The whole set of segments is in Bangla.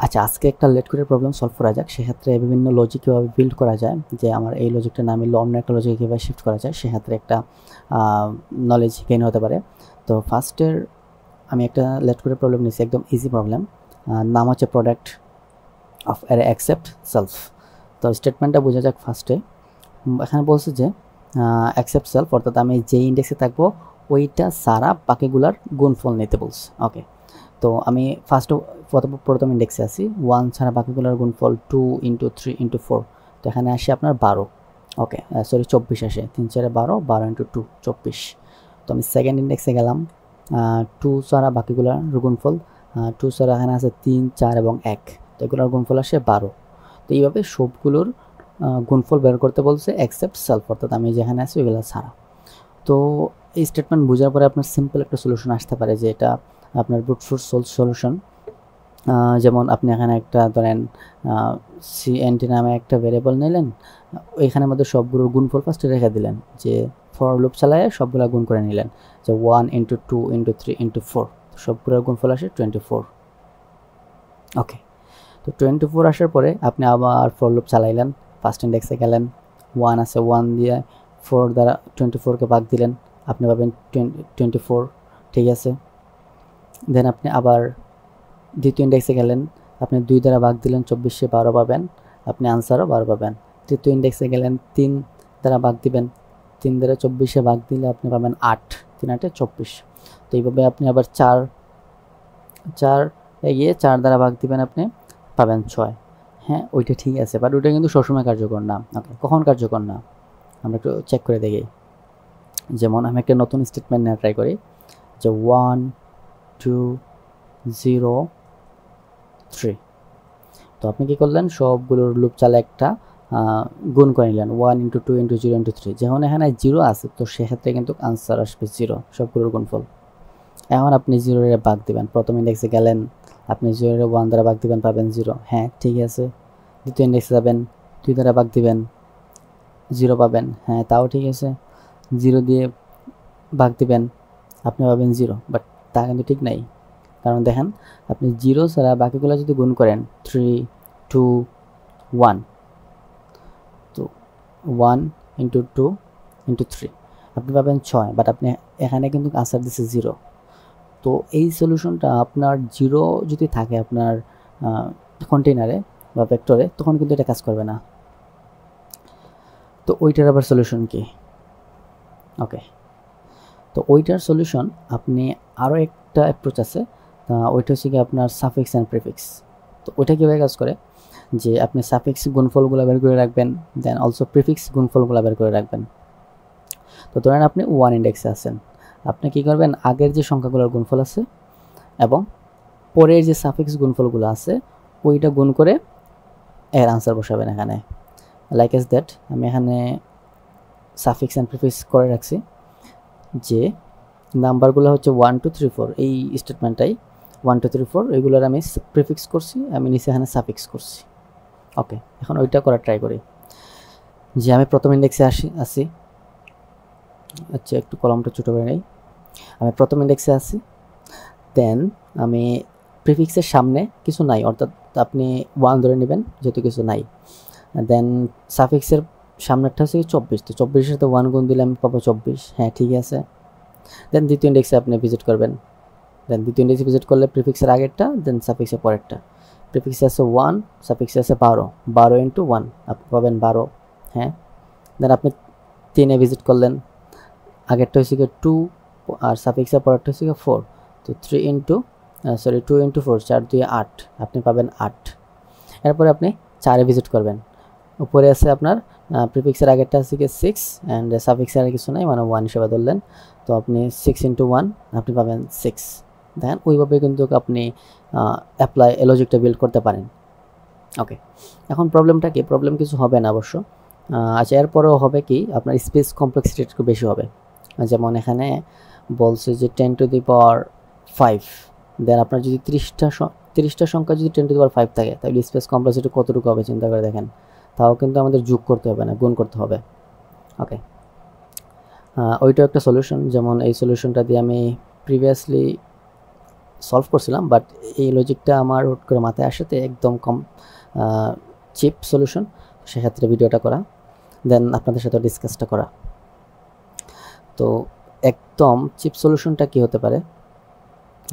আচ্ছা, আজকে একটা লেট করে প্রবলেম সলভ করা যাক। সেক্ষেত্রে বিভিন্ন লজিক কীভাবে বিল্ড করা যায়, যে আমার এই লজিকটা না মিললে অন্য একটা লজিকে কীভাবে শিফট করা যায়, সেক্ষেত্রে একটা নলেজ গেইন হতে পারে। তো ফার্স্টের আমি একটা লেট করে প্রবলেম নিচ্ছি, একদম ইজি প্রবলেম। নাম হচ্ছে product of array accept self. তো স্টেটমেন্টটা বোঝা যাক ফার্স্টে। এখানে বলছে যে অ্যাকসেপ্ট সেলফ, অর্থাৎ আমি যে ইন্ডেক্সে থাকবো ওইটা সারা বাকিগুলার গুণফল নিতে বলছে। ওকে, তো আমি প্রথম ইন্ডেক্সে আছি, 1 ছাড়া বাকিগুলোর গুণফল 2 × 3 × 4। তো এখানে আসে আপনার 12। ওকে, সরি 24 আসে, 3 4 12, 12 × 2 24। তো আমি সেকেন্ড ইন্ডেক্সে গেলাম, 2 ছাড়া বাকিগুলোর গুণফল 2 ছাড়া এখানে আছে 3 4 এবং 1, তো এগুলোর গুণফল আসে 12। তো এইভাবে সবগুলোর গুণফল বের করতে বলছে অ্যাকসেপ্ট সেলফ, অর্থাৎ আমি যেখানে আছি ওইগুলো ছাড়া। তো এই স্টেটমেন্ট বোঝার পরে আপনার সিম্পল একটা সলিউশন আসতে পারে, যে এটা আপনার ব্রুট ফোর্স সলিউশন। যেমন আপনি এখানে একটা ধরেন সিএনটি নামে একটা ভেরিয়েবল নিলেন, ওইখানের মধ্যে সবগুলোর গুণফল ফার্স্টে রেখে দিলেন, যে ফর লুপ চালায় সবগুলো গুণ করে নিলেন, যে 1 × 2 × 3 × 4, সবগুলোর গুণফল আসে 24। ওকে, তো 24 আসার পরে আপনি আবার ফর লুপ চালাইলেন, ফার্স্ট ইন্ডেক্সে গেলেন, 1 আছে, 1 দিয়ে 4 দ্বারা 24কে ভাগ দিলেন, আপনি পাবেন 24। ঠিক আছে, দেন আপনি আবার দ্বিতীয় ইন্ডেক্সে গেলেন, আপনি 2 দ্বারা ভাগ দিলেন, 24 12 পাবেন, আপনি আনসারও 12 পাবেন। তৃতীয় ইন্ডেক্সে গেলেন, 3 দ্বারা ভাগ দিবেন, 3 দ্বারা 24 ভাগ দিলে আপনি পাবেন 8, 3 8 24। তো এইভাবে আপনি আবার 4 গিয়ে 4 দ্বারা ভাগ দিবেন, আপনি পাবেন 6। হ্যাঁ, ওইটা ঠিক আছে, বাট ওইটা কিন্তু সবসময় কার্যকর না। ওকে, কখন কার্যকর না আমরা একটু চেক করে দেখি। যেমন আমি একটা নতুন স্টেটমেন্ট নিয়ে ট্রাই করি, যে 1 2 0 3। তো আপনি কি করলেন, সবগুলোর লুপ চালে একটা গুণ করে নিলেন, 1 × 2 × 0 × 3। যখন এখানে 0 আছে, তো সেক্ষেত্রে কিন্তু আনসার আসবে 0, সবগুলোর গুণফল। এখন আপনি 0 এর ভাগ দিবেন, প্রথম ইন্ডেক্সে গেলেন, আপনি 0 এর 1 দ্বারা ভাগ দিবেন, পাবেন 0। হ্যাঁ, ঠিক আছে। দ্বিতীয় ইন্ডেক্সে যাবেন, 2 দ্বারা ভাগ দিবেন, 0 পাবেন। হ্যাঁ, তাও ঠিক আছে। 0 দিয়ে ভাগ দিবেন, আপনি পাবেন 0, বাট তা কিন্তু ঠিক নাই। কারণ দেখেন, আপনি 0 ছাড়া বাকিগুলো যদি গুণ করেন, 3 2 1, তো 1 × 2 × 3 আপনি পাবেন 6, বাট আপনি এখানে কিন্তু আনসার দিচ্ছে 0। তো এই সলিউশনটা আপনার 0 যদি থাকে আপনার কন্টেইনারে বা ভেক্টরে, তখন কিন্তু এটা কাজ করবে না। তো ওইটার আবার সলিউশন কি? ওকে, তো ওইটার সলিউশন আপনি আরও একটা অ্যাপ্রোচ আছে, ওইটা হচ্ছে কি আপনার সাফিক্স অ্যান্ড প্রিফিক্স। তো ওইটা কীভাবে কাজ করে, যে আপনি সাফিক্স গুণফলগুলো বের করে রাখবেন, দেন অলসো প্রিফিক্স গুণফলগুলো বের করে রাখবেন। তো ধরেন আপনি 1 ইন্ডেক্সে আছেন, আপনি কি করবেন, আগের যে সংখ্যাগুলোর গুণফল আছে এবং পরের যে সাফিক্স গুণফলগুলো আছে ওইটা গুণ করে এর আনসার বসাবেন এখানে। লাইক এস দ্যাট, আমি এখানে সাফিক্স অ্যান্ড প্রিফিক্স করে রাখছি, যে নাম্বারগুলো হচ্ছে 1 2 3 4, এই স্টেটমেন্টটাই 1 2 3 4, এগুলোর আমি প্রিফিক্স করছি, আমি নিচে এখানে সাফিক্স করছি। ওকে, এখন ওইটা করার ট্রাই করি, যে আমি প্রথম ইন্ডেক্সে আসি। আচ্ছা, একটু কলমটা ছোটো করে নেই। আমি প্রথম ইন্ডেক্সে আসি, দেন আমি প্রিফিক্সের সামনে কিছু নাই, অর্থাৎ আপনি 1 ধরে নেবেন যেহেতু কিছু নাই। দেন সাফিক্সের সামনেরটা হচ্ছে 24, তো 24-এর সাথে 1 গুণ দিলে আমি পাবো 24। হ্যাঁ, ঠিক আছে। দেন দ্বিতীয় ইন্ডেক্সে আপনি ভিজিট করবেন, দেন দ্বিতীয় ইন্ডেক্সে ভিজিট করলে প্রিফিক্সের আগেরটা, দেন সাফিক্সের পরেরটা। প্রিফিক্সে আছে 1, সাফিক্সে আছে 12, 12 × 1 আপনি পাবেন 12। হ্যাঁ, দেন আপনি 3-এ ভিজিট করলেন, আগেরটা হচ্ছে 2 আর সাফিক্সের পরেরটা হচ্ছে 4, তো 2 × 4 4 2 8, আপনি পাবেন 8। এরপরে আপনি 4-এ ভিজিট করবেন, উপরে আছে আপনার প্রিফিক্সের আগেরটা আছে 6 অ্যান্ড সাফিক্সের আর কিছু নাই, মানে 1 হিসেবে ধরলেন, তো আপনি 6 × 1 আপনি পাবেন 6। দেখেন, ওইভাবে কিন্তু আপনি অ্যাপ্লাই লজিকটা বিল্ড করতে পারেন। ওকে, এখন প্রবলেমটা কি, প্রবলেম কিছু হবে না অবশ্য। আচ্ছা, এরপরেও হবে কি, আপনার স্পেস কমপ্লেক্সিটি একটু বেশি হবে। যেমন এখানে বলছে যে 10⁵, দেন আপনার যদি 30টা সংখ্যা যদি 10⁵ থাকে, তাহলে স্পেস কমপ্লেক্সিটি কতটুকু হবে চিন্তা করে দেখেন। তাও কিন্তু আমাদের যোগ করতে হবে না, গুণ করতে হবে। ওকে, ওইটাও একটা সলিউশন। যেমন এই সলিউশনটা দিয়ে আমি প্রিভিয়াসলি সলভ করছিলাম, বাট এই লজিকটা আমার হুট করে মাথায় আসাতে একদম কম চিপ সলিউশন, সেক্ষেত্রে ভিডিওটা করা, দেন আপনাদের সাথে ডিসকাসটা করা। তো একদম চিপ সলিউশনটা কি হতে পারে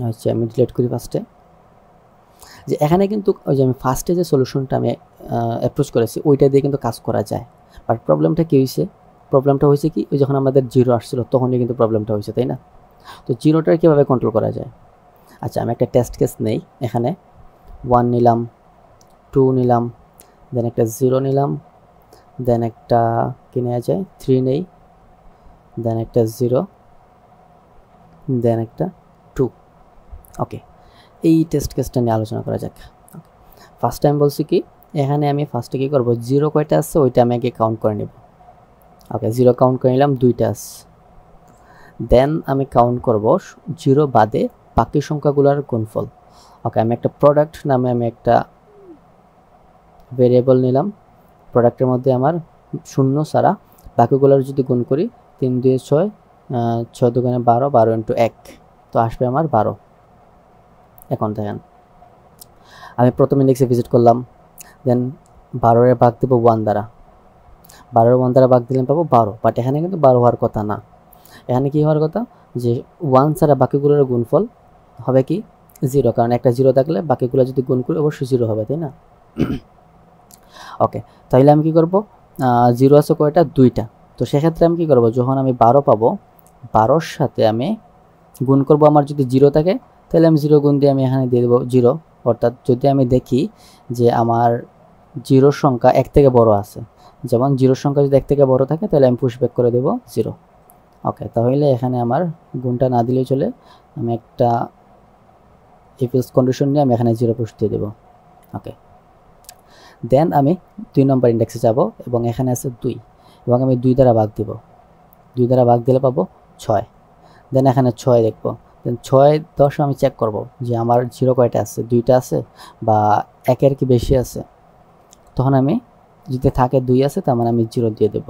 হচ্ছে, আমি ডিলিট করি ফার্স্টে, যে এখানে কিন্তু ওই যে আমি ফার্স্টে যে সলিউশনটা আমি অ্যাপ্রোচ করেছি ওইটা দিয়ে কিন্তু কাজ করা যায়। বাট প্রবলেমটা কী হয়েছে, প্রবলেমটা হয়েছে কি, ওই যখন আমাদের জিরো আসছিল তখনই কিন্তু প্রবলেমটা হয়েছে, তাই না? তো জিরোটার কীভাবে কন্ট্রোল করা যায়? আচ্ছা, আমি একটা টেস্ট কেস নেই, এখানে 1 নিলাম, 2 নিলাম, দেন একটা 0 নিলাম, দেন একটা কি নেওয়া যায় 3 নেই, দেন একটা 0, দেন একটা 2। ওকে, এই টেস্ট কেসটা নিয়ে আলোচনা করা যাক। ফার্স্ট টাইম বলছি কি, এখানে আমি ফার্স্টে কী করবো, 0 কয়টা আছে ওইটা আমি আগে কাউন্ট করে নেব। ওকে, 0 কাউন্ট করে নিলাম, 2টা আছে। দেন আমি কাউন্ট করব 0 বাদে বাকি সংখ্যাগুলোর গুণফল। ওকে, আমি একটা প্রোডাক্ট নামে আমি একটা ভেরিয়েবল নিলাম, প্রোডাক্টের মধ্যে আমার 0 ছাড়া বাকিগুলোর যদি গুণ করি 3 2 6, 6 2 12, 12 × 1, তো আসবে আমার 12। এখন দেখেন, আমি প্রথম ইন্ডেক্সে ভিজিট করলাম, দেন 12 ভাগ দেবো 1 দ্বারা, 12 1 দ্বারা ভাগ দিলে পাবো 12, বাট এখানে কিন্তু 12 হওয়ার কথা না। এখানে কি হওয়ার কথা, যে 1 ছাড়া বাকিগুলোর গুণফল হবে কি 0, কারণ একটা 0 থাকলে বাকিগুলো যদি গুণ করি অবশ্যই 0 হবে, তাই না? ওকে, তাহলে আমি কি করব, 0 আছে কয়টা, 2টা। তো সেক্ষেত্রে আমি কি করব, যখন আমি 12 পাবো, 12-র সাথে আমি গুণ করব, আমার যদি 0 থাকে তাহলে আমি 0 গুণ দিয়ে আমি এখানে দিয়ে দেবো 0। অর্থাৎ যদি আমি দেখি যে আমার 0-র সংখ্যা 1 থেকে বড় আছে, যেমন 0-র সংখ্যা যদি 1 থেকে বড় থাকে তাহলে আমি পুশব্যাক করে দেব 0। ওকে, তাহলে এখানে আমার গুণটা না দিলেই চলে, আমি একটা ইফ এলস কন্ডিশন নিয়ে আমি এখানে 0 পুশ দিয়ে দেবো। ওকে, দেন আমি 2 নম্বর ইন্ডেক্সে যাব এবং এখানে আছে 2, এবং আমি 2 দ্বারা ভাগ দিব, 2 দ্বারা ভাগ দিলে পাবো 6। দেন এখানে 6 দেখবো, দেন 6 10 আমি চেক করব যে আমার 0 কয়টা আছে, 2টা আছে বা 1-এর কি বেশি আছে। তখন আমি যদি থাকে 2 আছে তার মানে আমি 0 দিয়ে দেব।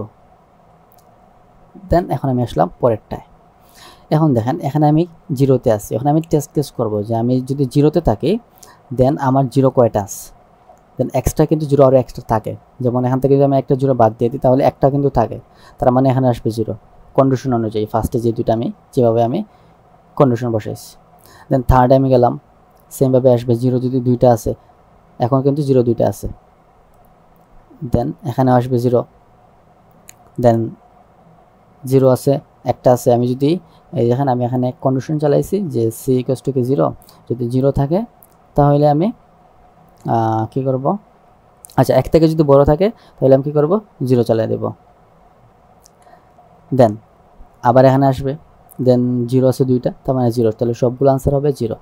দেন এখন আমি আসলাম পরেরটায়। এখন দেখেন, এখানে আমি 0-তে আছি, এখন আমি টেস্ট কেস করব যে আমি যদি 0-তে থাকি দেন আমার 0 কয়টা আছে, দেন এক্সট্রা কিন্তু 0 আরও এক্সট্রা থাকে। যেমন এখান থেকে যদি আমি একটা 0 বাদ দিয়ে দিই তাহলে একটা কিন্তু থাকে, তার মানে এখানে আসবে 0 কন্ডিশন অনুযায়ী, ফার্স্টে যে দুইটা আমি যেভাবে আমি কন্ডিশন বসাইছি। দেন থার্ডে আমি গেলাম, সেমভাবে আসবে 0 যদি 2টা আছে, এখন কিন্তু 0 2টা আছে, দেন এখানে আসবে 0, দেন 0 আছে, একটা আছে। আমি যদি এই দেখেন, আমি এখানে কন্ডিশন চালাইছি যে c = 0, যদি 0 থাকে তাহলে আমি কি করব, আচ্ছা 1 থেকে যদি বড় থাকে তাহলে আমি কি করব, 0 চালিয়ে দেব। দেন আবার এখানে আসবে, দেন 0 আছে 2টা, তার মানে 0, তাহলে সবগুলো আনসার হবে 0।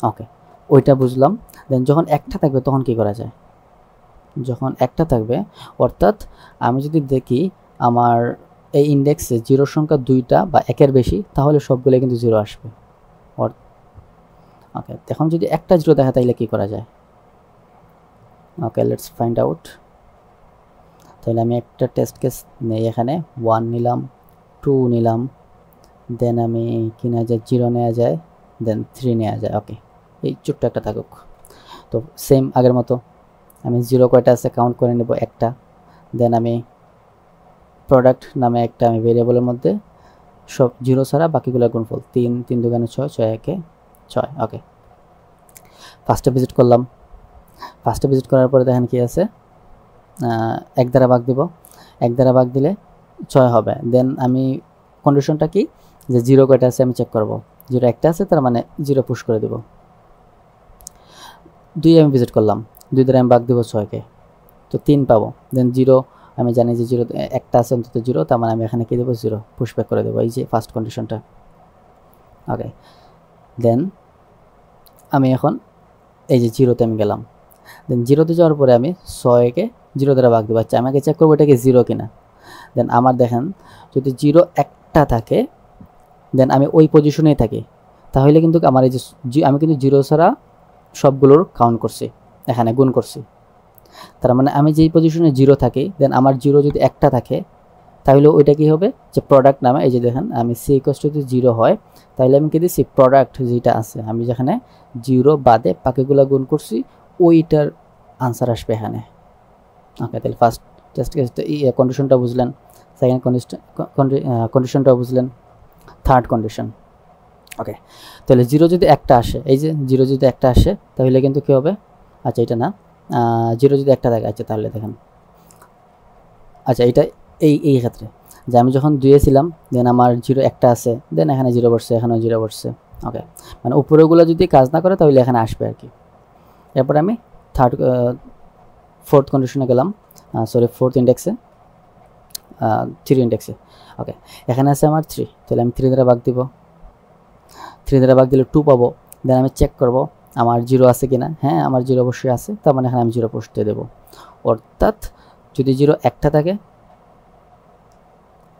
ওকে, ওইটা বুঝলাম। দেন যখন একটা থাকবে তখন কি করা যায়, যখন একটা থাকবে অর্থাৎ আমি যদি দেখি আমার এই ইন্ডেক্সে 0-র সংখ্যা 2টা বা 1-এর বেশি, তাহলে সবগুলো কিন্তু 0 আসবে। ওকে, এখন যদি একটা 0 দেখা তাহলে কি করা যায়? ওকে, লেটস ফাইন্ড আউট। তাহলে আমি একটা টেস্ট কেস নেই, এখানে 1 নিলাম, 2 নিলাম, দেন আমি কি নেওয়া যায়, 0 নেওয়া যায়, দেন 3 নেওয়া যায়। ওকে, এই ছোট্ট একটা থাকুক। তো সেম আগের মতো আমি 0 কয়টা আছে কাউন্ট করে নেব, একটা। দেন আমি প্রোডাক্ট নামে একটা আমি ভেরিয়েবলের মধ্যে সব 0 ছাড়া বাকিগুলো গুণফল, 3 3 2 6, 6 1 6। ওকে, ফার্স্টে ভিজিট করলাম, ফার্স্টে ভিজিট করার পরে দেখেন কি আছে, 1 দ্বারা ভাগ দিব, 1 দ্বারা ভাগ দিলে 6 হবে। দেন আমি কন্ডিশনটা কি, যে 0 কয়টা আছে আমি চেক করব, 0 একটা আছে, তার মানে 0 পুশ করে দেব। 2 আমি ভিজিট করলাম, 2 দ্বারা আমি ভাগ দিব 6-কে, তো 3 পাবো। দেন 0 আমি জানি যে 0 একটা আছে অন্তত 0, তার মানে আমি এখানে কি দেবো, 0 পুশ ব্যাক করে দেবো, এই যে ফার্স্ট কন্ডিশনটা। ওকে, দেন আমি এখন এই যে 0-তে আমি গেলাম, দেন 0-তে যাওয়ার পরে আমি 6-কে 0 দ্বারা ভাগ দেবো। আচ্ছা, আমাকে চেক করবো এটা কি 0 কিনা। দেন আমার দেখেন যদি 0 একটা থাকে, দেন আমি ওই পজিশনেই থাকি, তাহলে কিন্তু আমার এই যে আমি কিন্তু 0 ছাড়া সবগুলোর কাউন্ট করছি, এখানে গুণ করছি। তার মানে আমি যেই পজিশনে 0 থাকি, দেন আমার 0 যদি একটা থাকে তাহলে ওইটা কি হবে যে প্রোডাক্ট নামে, এই যে দেখেন আমি সি ইকুয়ালস টু যদি 0 হয় তাহলে আমি কি দিচ্ছি প্রোডাক্ট যেটা আছে আমি যেখানে 0 বাদে বাকিগুলো গুণ করছি ওইটার আনসার আসবে এখানে। ওকে, তাহলে ফার্স্ট টেস্ট কেসটা এই কন্ডিশনটা বুঝলেন, সেকেন্ড কন্ডিশনটা বুঝলেন, থার্ড কন্ডিশন। ওকে, তাহলে 0 যদি একটা আসে, এই যে 0 যদি একটা আসে তাহলে কিন্তু কী হবে, আচ্ছা এটা না, 0 যদি একটা থাকে, আচ্ছা তাহলে দেখেন, আচ্ছা এটা এই ক্ষেত্রে যে আমি যখন 2 ছিলাম দেন আমার 0 একটা আছে, দেন এখানে 0 বসছে, এখানেও 0 বসছে। ওকে, মানে উপরেগুলো যদি কাজ না করে তাহলে এখানে আসবে আর কি। এরপর আমি ফোর্থ কন্ডিশনে গেলাম, ফোর্থ ইন্ডেক্সে, 3 ইন্ডেক্সে। ওকে, এখানে আছে আমার 3, তাহলে আমি 3 দ্বারা ভাগ দিব, 3 দ্বারা ভাগ দিলে 2 পাবো। দেন আমি চেক করব আমার 0 আছে কিনা, হ্যাঁ আমার 0 অবশ্যই আছে, তার মানে এখানে আমি 0 বসতে দেবো। অর্থাৎ যদি 0 একটা থাকে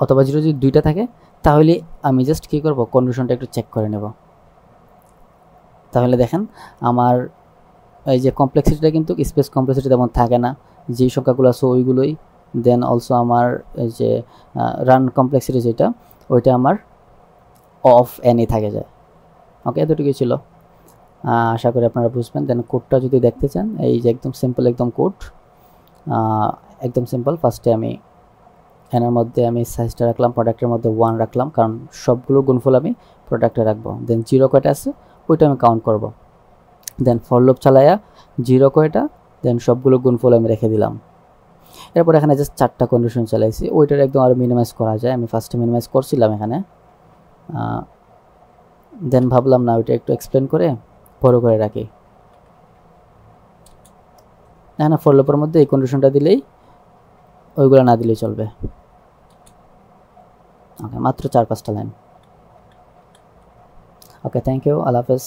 অথবা 0 যদি 2টা থাকে তাহলে আমি জাস্ট কী করব, কন্ডিশনটা একটু চেক করে নেব। তাহলে দেখেন আমার এই যে কমপ্লেক্সিটিটা কিন্তু স্পেস কমপ্লেক্সিটি তেমন থাকে না, যেই সংখ্যাগুলো আছে ওইগুলোই। দেন অলসো আমার এই যে রান কমপ্লেক্সিটি যেটা ওইটা আমার অফ এনই থাকে যায়। ওকে, এতটুকুই ছিল, আশা করি আপনারা বুঝবেন। দেন কোডটা যদি দেখতে চান, এই যে একদম সিম্পল একদম কোড, একদম সিম্পল। ফার্স্টে আমি এনের মধ্যে আমি সাইজটা রাখলাম, প্রোডাক্টের মধ্যে 1 রাখলাম, কারণ সবগুলো গুণফল আমি প্রোডাক্টে রাখবো। দেন 0 কয়টা আছে ওইটা আমি কাউন্ট করব। দেন ফর লুপ চালায়া 0 কয়টা, দেন সবগুলো গুণফল আমি রেখে দিলাম। এরপর এখানে জাস্ট 4টা কন্ডিশন চালাইছি, ওইটার একদম আরও মিনিমাইজ করা যায়, আমি ফার্স্টে মিনিমাইজ করছিলাম এখানে। দেন ভাবলাম না ওইটা একটু এক্সপ্লেন করে বড় করে রাখি। এখানে ফর লুপের মধ্যে এই কন্ডিশনটা দিলেই, ওইগুলো না দিলেই চলবে। ওকে, মাত্র 4-5টা লাইন। ওকে, থ্যাংক ইউ, আল্লাহ হাফেজ।